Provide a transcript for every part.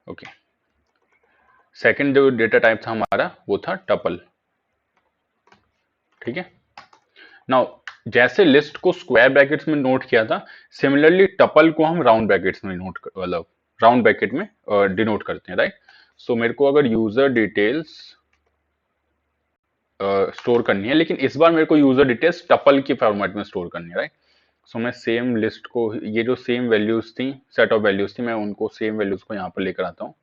Okay, second जो data type था हमारा वो था टपल। ठीक है, नाउ जैसे लिस्ट को स्क्वायर ब्रैकेट्स में नोट किया था, सिमिलरली टपल को हम राउंड ब्रैकेट्स में नोट मतलब राउंड ब्रैकेट में डिनोट करते हैं, राइट। सो मेरे को अगर यूजर डिटेल्स स्टोर करनी है, लेकिन इस बार मेरे को यूजर डिटेल्स टपल के फॉर्मेट में स्टोर करनी है, राइट। सो मैं सेम लिस्ट को, ये जो सेम वैल्यूज थी, सेट ऑफ वैल्यूज थी, मैं उनको सेम वैल्यूज को यहाँ पर लेकर आता हूँ।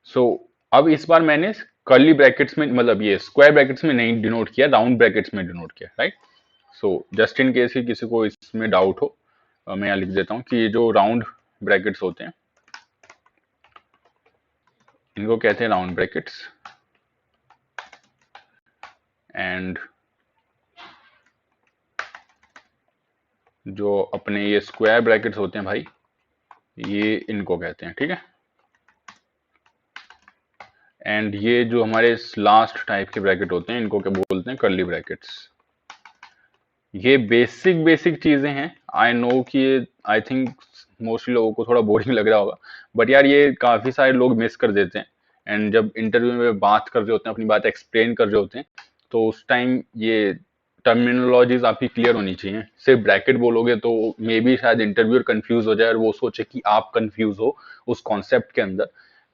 सो अब इस बार मैंने कर्ली ब्रैकेट्स में, मतलब ये स्क्वायर ब्रैकेट्स में नहीं डिनोट किया, राउंड ब्रैकेट्स में डिनोट किया, right. So just in case ही किसी को इसमें डाउट हो, मैं यहाँ लिख देता हूँ कि ये जो राउंड ब्रैकेट्स होते हैं इनको कहते हैं राउंड ब्रैकेट्स, एंड जो अपने ये स्क्वायर ब्रैकेट्स होते हैं भाई, ये इनको कहते हैं, ठीक है। एंड ये जो हमारे लास्ट टाइप के ब्रैकेट होते हैं इनको क्या बोलते हैं, कर्ली ब्रैकेट्स। ये बेसिक चीजें हैं, आई नो कि ये आई थिंक मोस्टली लोगों को थोड़ा बोरिंग लग रहा होगा, बट यार ये काफी सारे लोग मिस कर देते हैं। एंड जब इंटरव्यू में बात कर रहे होते हैं, अपनी बात एक्सप्लेन कर रहे होते हैं, तो उस टाइम ये टर्मिनोलॉजीज आपकी क्लियर होनी चाहिए। सिर्फ ब्रैकेट बोलोगे तो मे बी शायद इंटरव्यूअर कंफ्यूज हो जाए और वो सोचे कि आप कंफ्यूज हो उस कॉन्सेप्ट के अंदर।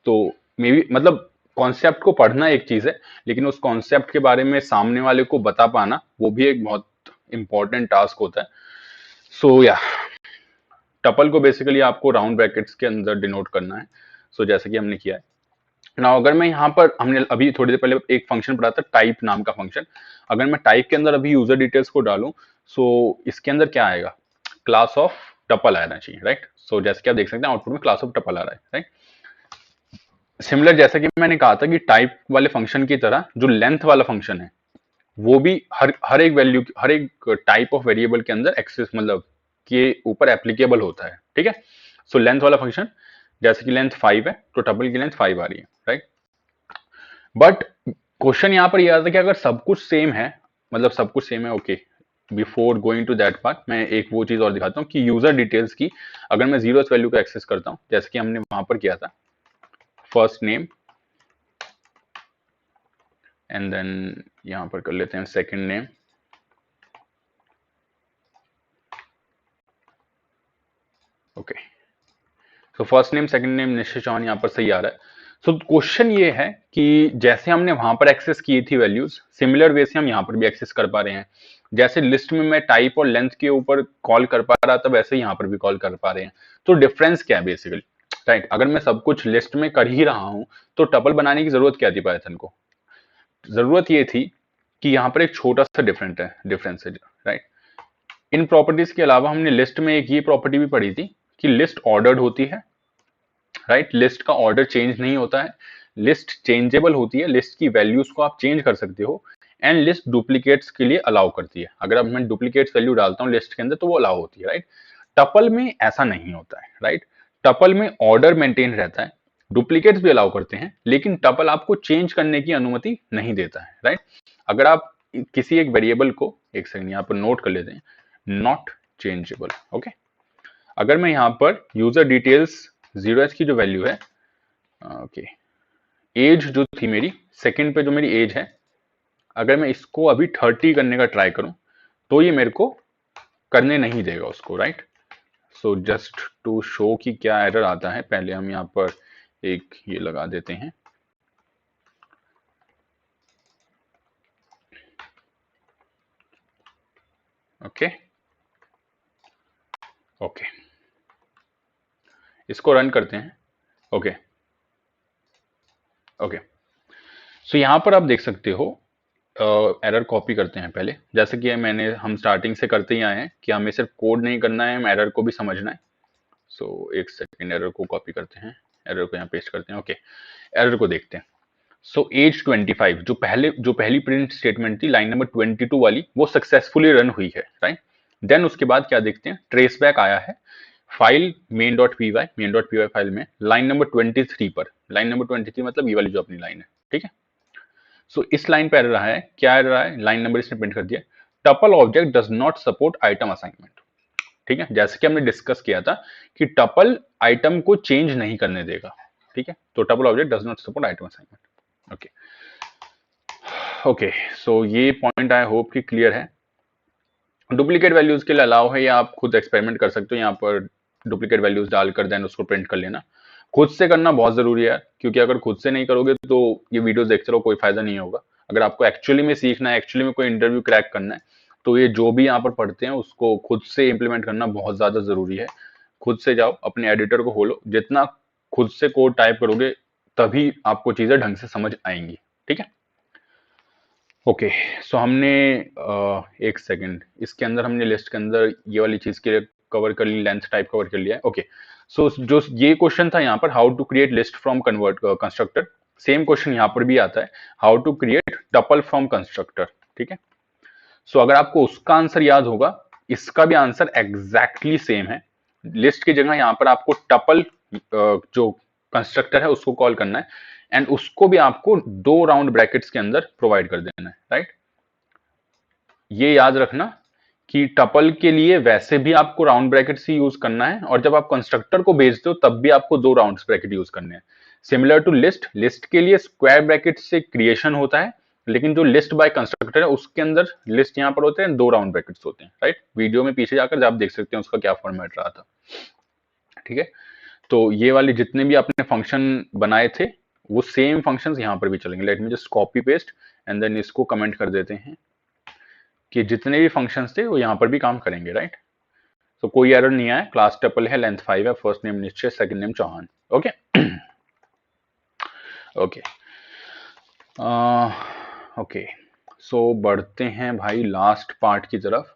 तो मे बी मतलब कॉन्सेप्ट को पढ़ना एक चीज है, लेकिन उस कॉन्सेप्ट के बारे में सामने वाले को बता पाना वो भी एक बहुत इंपॉर्टेंट टास्क होता है। सो या टपल को बेसिकली आपको राउंड ब्रैकेट्स के अंदर डिनोट करना है। सो जैसे कि हमने किया है ना, अगर मैं यहाँ पर, हमने अभी थोड़ी देर पहले एक फंक्शन पढ़ा था टाइप नाम का फंक्शन, अगर मैं टाइप के अंदर अभी यूजर डिटेल्स को डालूं, सो इसके अंदर क्या आएगा, क्लास ऑफ टपल आना चाहिए, राइट। सो जैसे कि आप देख सकते हैं आउटपुट में क्लास ऑफ टपल आ रहा है, राइट। सिमिलर जैसा कि मैंने कहा था कि टाइप वाले फंक्शन की तरह जो लेंथ वाला फंक्शन है वो भी हर एक वैल्यू, हर एक टाइप ऑफ वेरिएबल के अंदर एक्सेस मतलब के ऊपर एप्लीकेबल होता है, ठीक है। सो लेंथ वाला फंक्शन, जैसे कि लेंथ 5 है तो टपल की लेंथ 5 आ रही है, राइट। बट क्वेश्चन यहाँ पर यह आता है कि अगर सब कुछ सेम है, मतलब सब कुछ सेम है, okay, before going to that part मैं एक वो चीज और दिखाता हूँ कि यूजर डिटेल्स की अगर मैं जीरो वैल्यू को एक्सेस करता हूँ, जैसे कि हमने वहां पर किया था, फर्स्ट नेम एंड देन यहां पर कर लेते हैं second name, okay. So first name second name निश्चय चौहान यहाँ पर सही आ रहा है। सो क्वेश्चन ये है कि जैसे हमने वहां पर एक्सेस की थी वैल्यूज, सिमिलर वे से हम यहाँ पर भी एक्सेस कर पा रहे हैं। जैसे लिस्ट में मैं टाइप और लेंथ के ऊपर कॉल कर पा रहा था, वैसे यहाँ पर भी कॉल कर पा रहे हैं। तो डिफरेंस क्या है बेसिकली, राइट। अगर मैं सब कुछ लिस्ट में कर ही रहा हूं तो टपल बनाने की जरूरत क्या थी पाइथन को, जरूरत ये थी कि यहाँ पर एक छोटा सा डिफरेंस है, राइट। इन प्रॉपर्टीज के अलावा हमने लिस्ट में एक ये प्रॉपर्टी भी पढ़ी थी कि लिस्ट ऑर्डर्ड होती है, राइट। लिस्ट का ऑर्डर चेंज नहीं होता है, लिस्ट चेंजेबल होती है, लिस्ट की वैल्यूज को आप चेंज कर सकते हो, एंड लिस्ट डुप्लीकेट्स के लिए अलाउ करती है। अगर अब मैं डुप्लीकेट्स वैल्यू डालता हूँ लिस्ट के अंदर तो वो अलाउ होती है, राइट। टपल में ऐसा नहीं होता है, राइट। टपल में ऑर्डर मेंटेन रहता है, डुप्लीकेट्स भी अलाउ करते हैं, लेकिन टपल आपको चेंज करने की अनुमति नहीं देता है, राइट। अगर आप किसी एक वेरिएबल को, एक सेकंड यहाँ पर नोट कर लेते हैं, नॉट चेंजेबल, ओके। अगर मैं यहाँ पर यूजर डिटेल्स 0h की जो वैल्यू है, ओके, एज जो थी मेरी सेकंड पे जो मेरी एज है, अगर मैं इसको अभी 30 करने का ट्राई करूं तो ये मेरे को करने नहीं देगा उसको, right. So just to show कि क्या एरर आता है, पहले हम यहाँ पर एक ये लगा देते हैं, ओके ओके, इसको रन करते हैं, ओके ओके। सो यहाँ पर आप देख सकते हो, एरर कॉपी करते हैं पहले, जैसे कि हम स्टार्टिंग से करते ही आए हैं कि हमें सिर्फ कोड नहीं करना है, हम एरर को भी समझना है। सो एक सेकेंड, एरर को कॉपी करते हैं, एरर को यहाँ पेस्ट करते हैं, ओके। एरर को देखते हैं। सो एज 25 जो पहली प्रिंट स्टेटमेंट थी लाइन नंबर 22 वाली, वो सक्सेसफुली रन हुई है, राइट। देन उसके बाद क्या देखते हैं, ट्रेस बैक आया है फाइल main.py फाइल में लाइन नंबर 23 पर, लाइन नंबर 23 मतलब ये वाली जो अपनी लाइन है, ठीक है। सो इस लाइन पे रहा है, क्या रहा है, लाइन नंबर इसने प्रिंट कर दिया, tuple object does not support item assignment, ठीक है। जैसे कि हमने डिस्कस किया था कि टपल आइटम को चेंज नहीं करने देगा, ठीक है, तो tuple object does not support item assignment. Okay okay, so ये पॉइंट आई होप कि क्लियर है। डुप्लीकेट वैल्यूज के लिए अलाउ है, या आप खुद एक्सपेरिमेंट कर सकते हो, यहाँ पर डुप्लीकेट वैल्यूज डालकर देन उसको प्रिंट कर लेना। खुद से करना बहुत जरूरी है, क्योंकि अगर खुद से नहीं करोगे तो ये वीडियोस देखते रहो, कोई फायदा नहीं होगा। अगर आपको एक्चुअली में सीखना है, एक्चुअली में कोई इंटरव्यू क्रैक करना है, तो ये जो भी यहाँ पर पढ़ते हैं उसको खुद से इंप्लीमेंट करना बहुत ज्यादा जरूरी है। खुद से जाओ, अपने एडिटर को खोलो, जितना खुद से कोड टाइप करोगे तभी आपको चीजें ढंग से समझ आएंगी। ठीक है, ओके सो हमने एक सेकंड, इसके अंदर हमने लिस्ट के अंदर ये वाली चीज के कवर कर ली, लेंथ टाइप कवर कर लिया है। ओके सो जो ये क्वेश्चन था यहाँ पर, how to create list from convert constructor, same question यहाँ पर भी आता है, how to create tuple from constructor. ठीक है, सो अगर आपको उसका आंसर याद होगा, इसका भी आंसर एग्जैक्टली सेम है। लिस्ट की जगह यहाँ पर आपको टपल जो कंस्ट्रक्टर है उसको कॉल करना है, एंड उसको भी आपको 2 राउंड ब्रैकेट्स के अंदर प्रोवाइड कर देना है। राइट, ये याद रखना कि टपल के लिए वैसे भी आपको राउंड ब्रैकेट्स ही यूज करना है, और जब आप कंस्ट्रक्टर को भेजते हो तब भी आपको 2 राउंड ब्रैकेट यूज करने हैं। सिमिलर टू लिस्ट, लिस्ट के लिए स्क्वायर ब्रैकेट से क्रिएशन होता है, लेकिन जो लिस्ट बाय कंस्ट्रक्टर है उसके अंदर लिस्ट यहाँ पर होते हैं, 2 राउंड ब्रैकेट्स होते हैं। राइट, वीडियो में पीछे जाकर आप देख सकते हैं उसका क्या फॉर्मेट रहा था। ठीक है, तो ये वाले जितने भी आपने फंक्शन बनाए थे वो सेम फंक्शंस यहाँ पर भी चलेंगे। Let me just copy paste and then इसको कमेंट कर देते हैं कि जितने भी फंक्शंस थे वो यहाँ पर भी काम करेंगे। राइट, तो कोई एरर नहीं आया। क्लास टपल है, लेंथ 5 है, first name Nishchay, second name Chauhan. Okay okay okay, so बढ़ते हैं भाई लास्ट पार्ट की तरफ।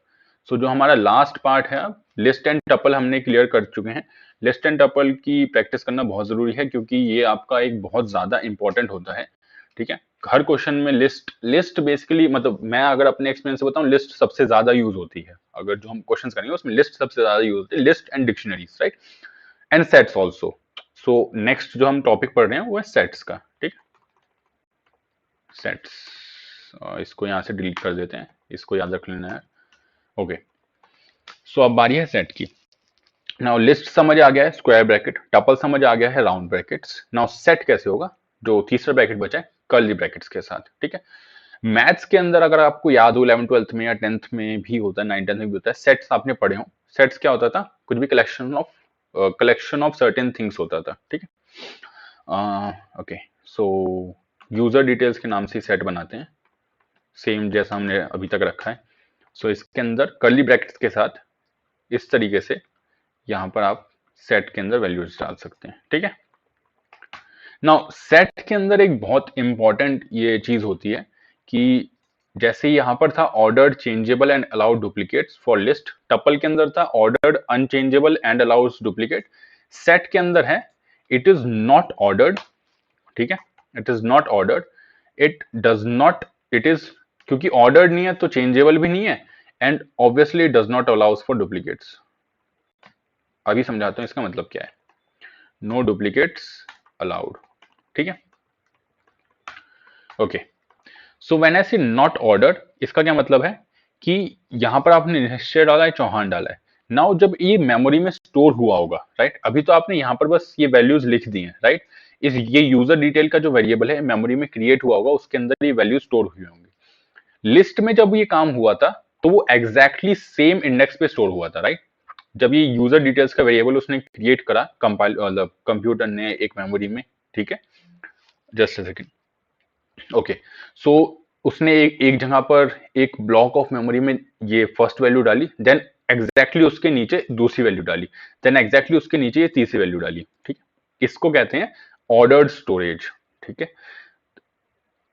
सो जो हमारा लास्ट पार्ट है, अब लिस्ट एंड टपल हमने क्लियर कर चुके हैं। लिस्ट एंड टपल की प्रैक्टिस करना बहुत जरूरी है, क्योंकि ये आपका एक बहुत ज्यादा इंपॉर्टेंट होता है। ठीक है, हर क्वेश्चन में लिस्ट बेसिकली, मतलब मैं अगर अपने एक्सपीरियंस से बताऊं, लिस्ट सबसे ज्यादा यूज होती है। अगर जो हम क्वेश्चन करेंगे उसमें लिस्ट सबसे ज्यादा यूज होती है, list and dictionaries. Right, and sets also. So next जो हम टॉपिक पढ़ रहे हैं वो है सेट्स का। ठीक, सेट्स, इसको यहां से डिलीट कर देते हैं, इसको याद रख लेना है। ओके, सो अब बारी है सेट की। नाउ लिस्ट समझ आ गया है, स्क्वायर ब्रैकेट, टपल समझ आ गया है, राउंड ब्रैकेट्स। नाउ सेट कैसे होगा, जो तीसरा ब्रैकेट बचा है कर्ली ब्रैकेट्स के साथ। ठीक है, मैथ्स के अंदर अगर आपको याद हो 11th 12th में या 10th में भी होता है, 9th 10th में भी होता है, सेट्स आपने पढ़े हो। सेट्स क्या होता था, कुछ भी कलेक्शन ऑफ सर्टेन थिंग्स होता था। ठीक है, ओके सो यूजर डिटेल्स के नाम से सेट बनाते हैं, सेम जैसा हमने अभी तक रखा है। सो इसके अंदर कर्ली ब्रैकेट्स के साथ इस तरीके से यहां पर आप सेट के अंदर वैल्यूज डाल सकते हैं। ठीक है, नाउ सेट के अंदर एक बहुत इंपॉर्टेंट ये चीज होती है कि जैसे यहां पर था ordered, changeable and allowed duplicates for list, tuple के अंदर था ordered, unchangeable and allowed duplicate. Set के अंदर है इट इज नॉट ऑर्डर्ड। ठीक है, it is not ordered, it does not, it is, क्योंकि ऑर्डर्ड नहीं है तो चेंजेबल भी नहीं है, and obviously it does not allows for duplicates. अभी समझाता हूं इसका मतलब क्या है। No duplicates allowed. ठीक है, ओके सो व्हेन आई से नॉट ऑर्डर्ड, इसका क्या मतलब है कि यहां पर आपने निश्चय डाला है, चौहान डाला है। नाउ जब ये मेमोरी में स्टोर हुआ होगा, राइट, अभी तो आपने यहां पर बस ये वैल्यूज लिख दी हैं। राइट, इस ये यूजर डिटेल का जो वेरिएबल है मेमोरी में क्रिएट हुआ होगा, उसके अंदर ये वैल्यू स्टोर हुई होंगी। लिस्ट में जब ये काम हुआ था तो वो एग्जैक्टली सेम इंडेक्स पे स्टोर हुआ था। राइट, जब ये यूजर डिटेल्स का वेरिएबल उसने क्रिएट करा, कंपाइल मतलब कंप्यूटर ने एक मेमोरी में। ठीक है, जस्ट अ सेकंड। ओके सो उसने एक जगह पर एक ब्लॉक ऑफ मेमोरी में ये फर्स्ट वैल्यू डाली, देन एग्जैक्टली उसके नीचे दूसरी वैल्यू डाली, देन एग्जैक्टली उसके नीचे ये तीसरी वैल्यू डाली। ठीक है, इसको कहते हैं ऑर्डर्ड स्टोरेज। ठीक है,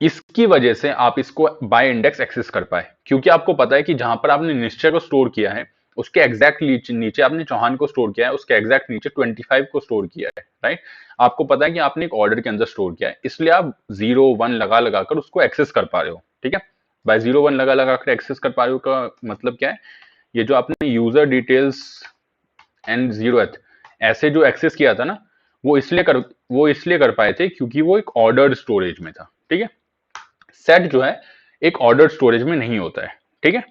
इसकी वजह से आप इसको बाय इंडेक्स एक्सेस कर पाए, क्योंकि आपको पता है कि जहां पर आपने निश्चय को स्टोर किया है उसके एग्जैक्ट नीचे आपने चौहान को स्टोर किया है, उसके एग्जैक्ट नीचे 25 को स्टोर किया है। राइट, आपको पता है कि आपने एक ऑर्डर के अंदर स्टोर किया है, इसलिए आप 0 1 लगा लगाकर उसको एक्सेस कर पा रहे हो। ठीक है, बाय 0 1 लगा लगाकर एक्सेस कर पा रहे हो का मतलब क्या है, ये जो आपने यूजर डिटेल्स एंड 0th ऐसे जो एक्सेस किया था ना, वो इसलिए कर पाए थे क्योंकि वो एक ऑर्डर्ड स्टोरेज में था। ठीक है, सेट जो है एक ऑर्डर स्टोरेज में नहीं होता है। ठीक है,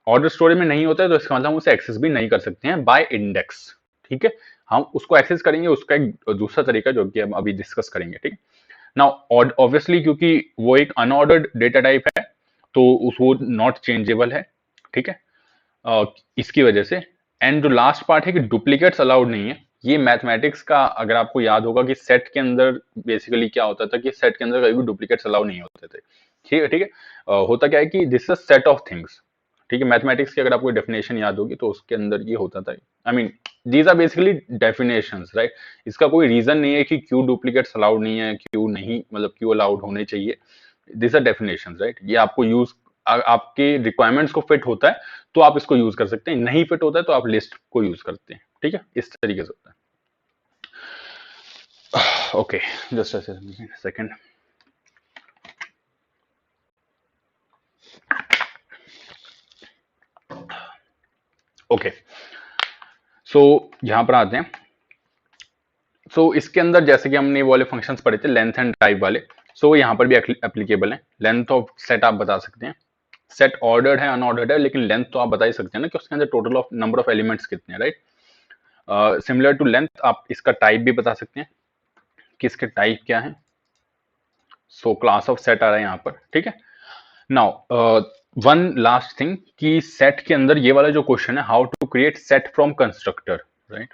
ऑर्डर स्टोरेज में नहीं होता है तो इसका मतलब हम उसे एक्सेस भी नहीं कर सकते हैं बाय इंडेक्स। ठीक है, हम उसको एक्सेस करेंगे, उसका एक दूसरा तरीका जो कि हम अभी डिस्कस करेंगे, ठीक है। नाउ ऑब्वियसली क्योंकि वो एक अनऑर्डर्ड डेटा टाइप है तो वो नॉट चेंजेबल है, ठीक है। इसकी वजह से एंड जो लास्ट पार्ट है कि डुप्लीकेट्स अलाउड नहीं है। ये मैथमेटिक्स का अगर आपको याद होगा कि सेट के अंदर बेसिकली क्या होता था कि सेट के अंदर कभी भी डुप्लीकेट्स अलाउ नहीं होते थे, ठीक है, ठीक है। होता क्या है कि this is set of things, ठीक है। मैथमेटिक्स की अगर आपको डेफिनेशन याद होगी तो उसके अंदर ये होता था, I mean these are basically definitions, right. इसका कोई रीजन नहीं है कि क्यों डुप्लीकेट्स अलाउड नहीं है, क्यों नहीं, मतलब क्यों अलाउड होने चाहिए। This are definitions, right. ये आपको यूज आपके रिक्वायरमेंट्स को फिट होता है तो आप इसको यूज कर सकते हैं, नहीं फिट होता है तो आप लिस्ट को यूज करते हैं, ठीक है। इस तरीके से होता है। Okay, just a second. Okay, so यहां पर आते हैं। सो इसके अंदर जैसे कि हमने वो वाले फंक्शंस पढ़े थे लेंथ एंड टाइप वाले, सो यहाँ पर भी एप्लीकेबल है। लेंथ ऑफ सेट आप बता सकते हैं, सेट ऑर्डर्ड है अनऑर्डर्ड है, लेकिन लेंथ तो आप बता ही सकते हैं ना कि उसके अंदर total of number of elements कितने हैं, राइट। सिमिलर टू लेंथ आप इसका टाइप भी बता सकते हैं कि इसके टाइप क्या है। सो क्लास ऑफ सेट आ रहा है यहाँ पर, ठीक है। नाउ वन लास्ट थिंग कि सेट के अंदर ये वाला जो क्वेश्चन है, how to create set from constructor, right.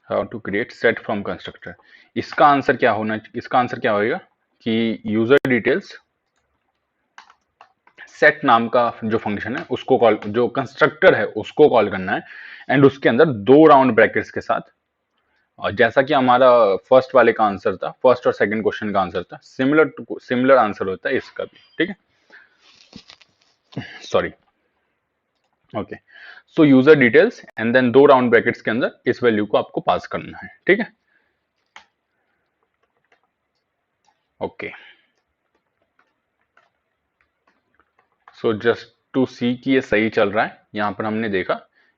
How to create set from constructor, इसका आंसर क्या होना, इसका आंसर क्या होगा कि यूजर डिटेल्स सेट नाम का जो फंक्शन है उसको कॉल, जो कंस्ट्रक्टर है उसको कॉल करना है एंड उसके अंदर 2 राउंड ब्रैकेट्स के साथ। और जैसा कि हमारा फर्स्ट वाले का आंसर था, फर्स्ट और सेकंड क्वेश्चन का आंसर था, सिमिलर आंसर होता है इसका भी, ठीक है। Sorry, okay. So user details and then 2 round brackets के अंदर इस वैल्यू को आपको पास करना है, ठीक है। ओके, सो जस्ट टू सी कि ये सही चल रहा है, यहां पर हमने देखा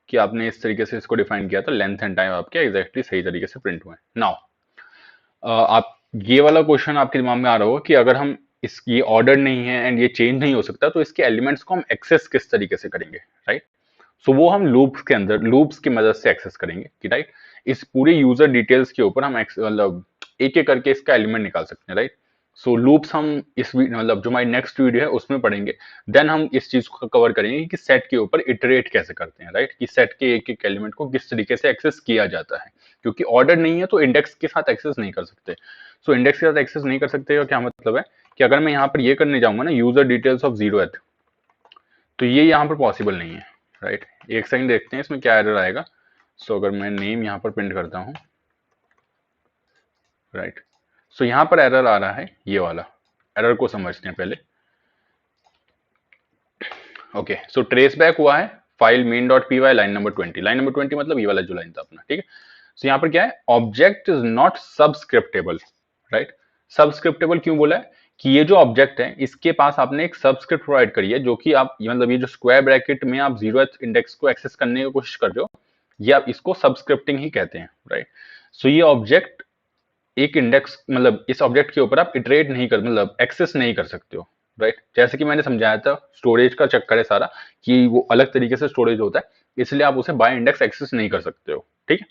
कि आपने इस तरीके से इसको डिफाइन किया था, लेंथ एंड टाइम आपके एग्जैक्टली सही तरीके से प्रिंट हुए। नाउ आप ये वाला क्वेश्चन आपके दिमाग में आ रहा होगा कि अगर हम इस ये ऑर्डर नहीं है एंड ये चेंज नहीं हो सकता तो इसके एलिमेंट्स को हम एक्सेस किस तरीके से करेंगे, राइट। सो वो हम लूप्स के अंदर, लूप्स की मदद से एक्सेस करेंगे कि राइट, इस पूरे यूजर डिटेल्स के ऊपर हम मतलब एक एक करके इसका एलिमेंट निकाल सकते हैं, राइट। सो लूप्स हम इस मतलब जो हमारी नेक्स्ट वीडियो है उसमें पढ़ेंगे। देन हम इस चीज को कवर करेंगे कि सेट के ऊपर इटरेट कैसे करते हैं, राइट, कि सेट के एक एक एलिमेंट को किस तरीके से एक्सेस किया जाता है। क्योंकि ऑर्डर नहीं है तो इंडेक्स के साथ एक्सेस नहीं कर सकते। सो इंडेक्स के साथ एक्सेस नहीं कर सकते का क्या मतलब है कि अगर मैं यहाँ पर ये करने जाऊंगा ना, यूजर डिटेल्स ऑफ 0th, तो ये यहाँ पर पॉसिबल नहीं है, राइट। एक सेकंड देखते हैं इसमें क्या एरर आएगा। सो अगर मैं नेम यहाँ पर प्रिंट करता हूँ, राइट, सो यहाँ पर एरर आ रहा है, ये वाला एरर को समझते हैं पहले। ओके, सो ट्रेस बैक हुआ है file main dot P Y line number 20, line number 20 मतलब ये वाला जो लाइन था अपना, ठीक है। सो यहाँ पर क्या है, ऑब्जेक्ट इज नॉट सबस्क्रिप्टेबल, राइट। सबस्क्रिप्टेबल क्यों बोला है कि ये जो ऑब्जेक्ट है इसके पास आपने एक सबस्क्रिप्ट प्रोवाइड करी है, जो कि आप मतलब ये जो स्क्वायर ब्रैकेट में आप 0th इंडेक्स को एक्सेस करने की कोशिश कर रहे हो, ये आप इसको सबस्क्रिप्टिंग ही कहते हैं, राइट। सो ये ऑब्जेक्ट एक इंडेक्स, मतलब इस ऑब्जेक्ट के ऊपर आप इटरेट नहीं कर, मतलब एक्सेस नहीं कर सकते हो, राइट। जैसे कि मैंने समझाया था, स्टोरेज का चक्कर है सारा कि वो अलग तरीके से स्टोरेज होता है, इसलिए आप उसे बाय इंडेक्स एक्सेस नहीं कर सकते हो, ठीक है।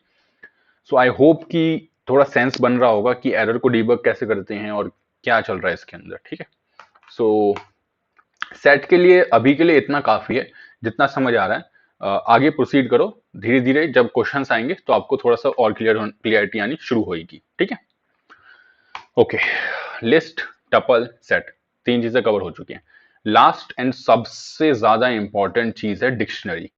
सो आई होप कि थोड़ा सेंस बन रहा होगा कि एरर को डीबग कैसे करते हैं और क्या चल रहा है इसके अंदर, ठीक है। सो सेट के लिए अभी के लिए इतना काफी है जितना समझ आ रहा है। आगे प्रोसीड करो, धीरे धीरे जब क्वेश्चंस आएंगे तो आपको थोड़ा सा और क्लियरिटी आनी शुरू होगी, ठीक है। ओके, लिस्ट, टपल, सेट, 3 चीजें कवर हो चुकी हैं। लास्ट एंड सबसे ज्यादा इंपॉर्टेंट चीज है डिक्शनरी।